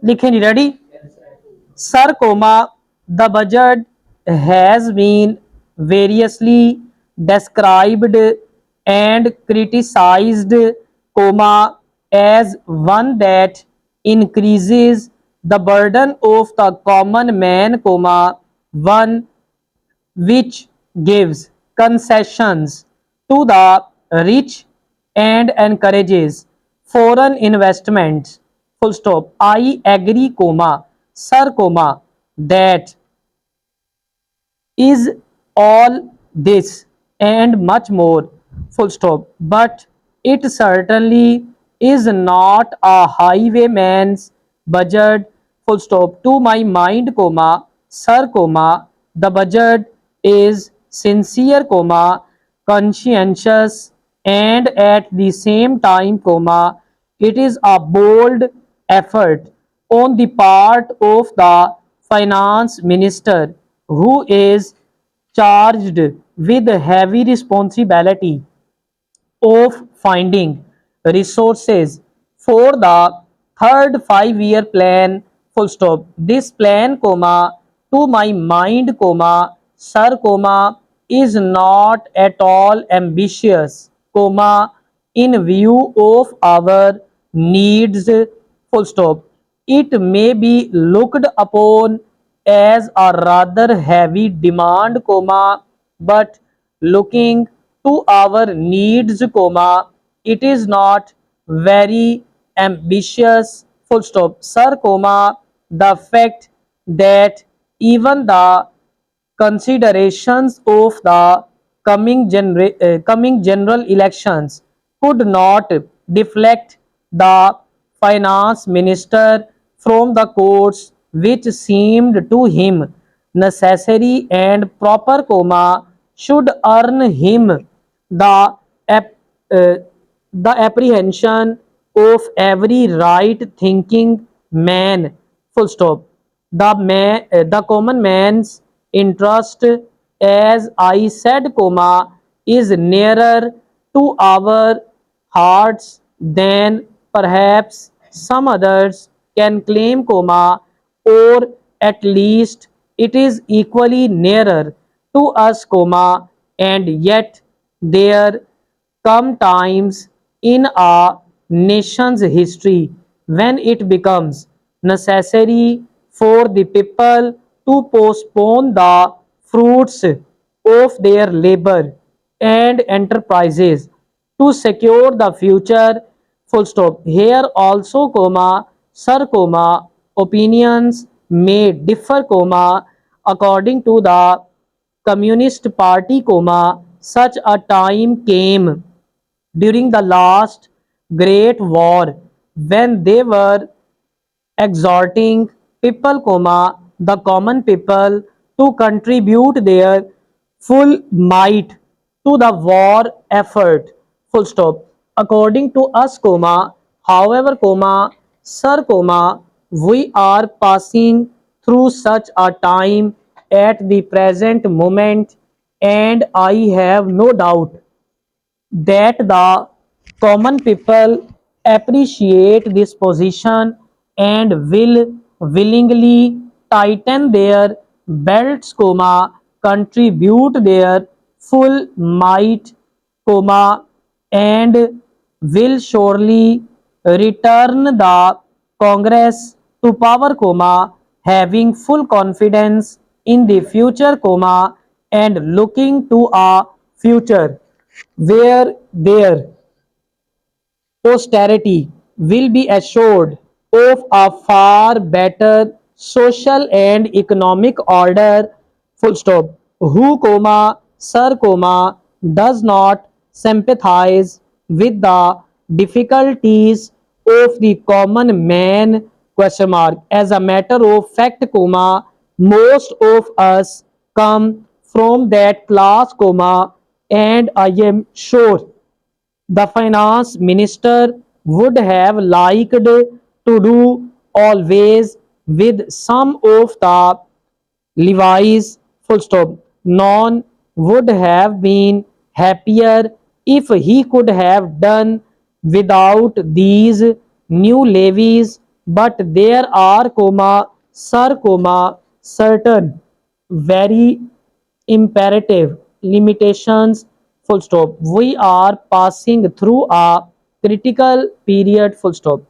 लिखे नहीं ready Sir, comma, the budget has been variously described and criticized, comma, as one that increases the burden of the common man, comma, one which gives concessions to the rich and encourages foreign investments. Full stop. I agree, comma, sir, comma, that is all this and much more. Full stop. But it certainly is not a highwayman's budget. Full stop. To my mind, comma, sir, comma, the budget is sincere, comma, conscientious, and at the same time, comma, it is a bold effort on the part of the finance minister, who is charged with the heavy responsibility of finding resources for the third 5 year plan. Full stop. This plan, comma, to my mind, comma, sir, comma, is not at all ambitious, comma, in view of our needs. Full stop. It may be looked upon as a rather heavy demand, comma, but looking to our needs, comma, it is not very ambitious. Full stop. Sir, comma, the fact that even the considerations of the coming general elections could not deflect the finance minister from the course which seemed to him necessary and proper, comma, should earn him the ap- uh, the apprehension of every right thinking man. Full stop. The common man's interest, as I said, comma, is nearer to our hearts than perhaps some others can claim, comma, or at least it is equally nearer to us, comma, and yet there come times in a nation's history when it becomes necessary for the people to postpone the fruits of their labor and enterprises to secure the future. Full stop. Here also, comma, sir, comma, opinions may differ, comma, according to the Communist Party, comma, such a time came during the last Great War when they were exhorting people, comma, the common people, to contribute their full might to the war effort. Full stop. According to us, comma, however, comma, sir, comma, we are passing through such a time at the present moment, and I have no doubt that the common people appreciate this position and will willingly tighten their belts, comma, contribute their full might, comma, and will surely return the Congress to power, comma, having full confidence in the future, comma, and looking to a future where their posterity will be assured of a far better social and economic order. Full stop. Who, comma, sir, comma, does not sympathize with the difficulties of the common man, question mark. As a matter of fact, comma, most of us come from that class, comma, and I am sure the finance minister would have liked to do always with some of the Levi's, full stop. None would have been happier if he could have done without these new levies, but there are certain very imperative limitations, full stop. We are passing through a critical period, full stop.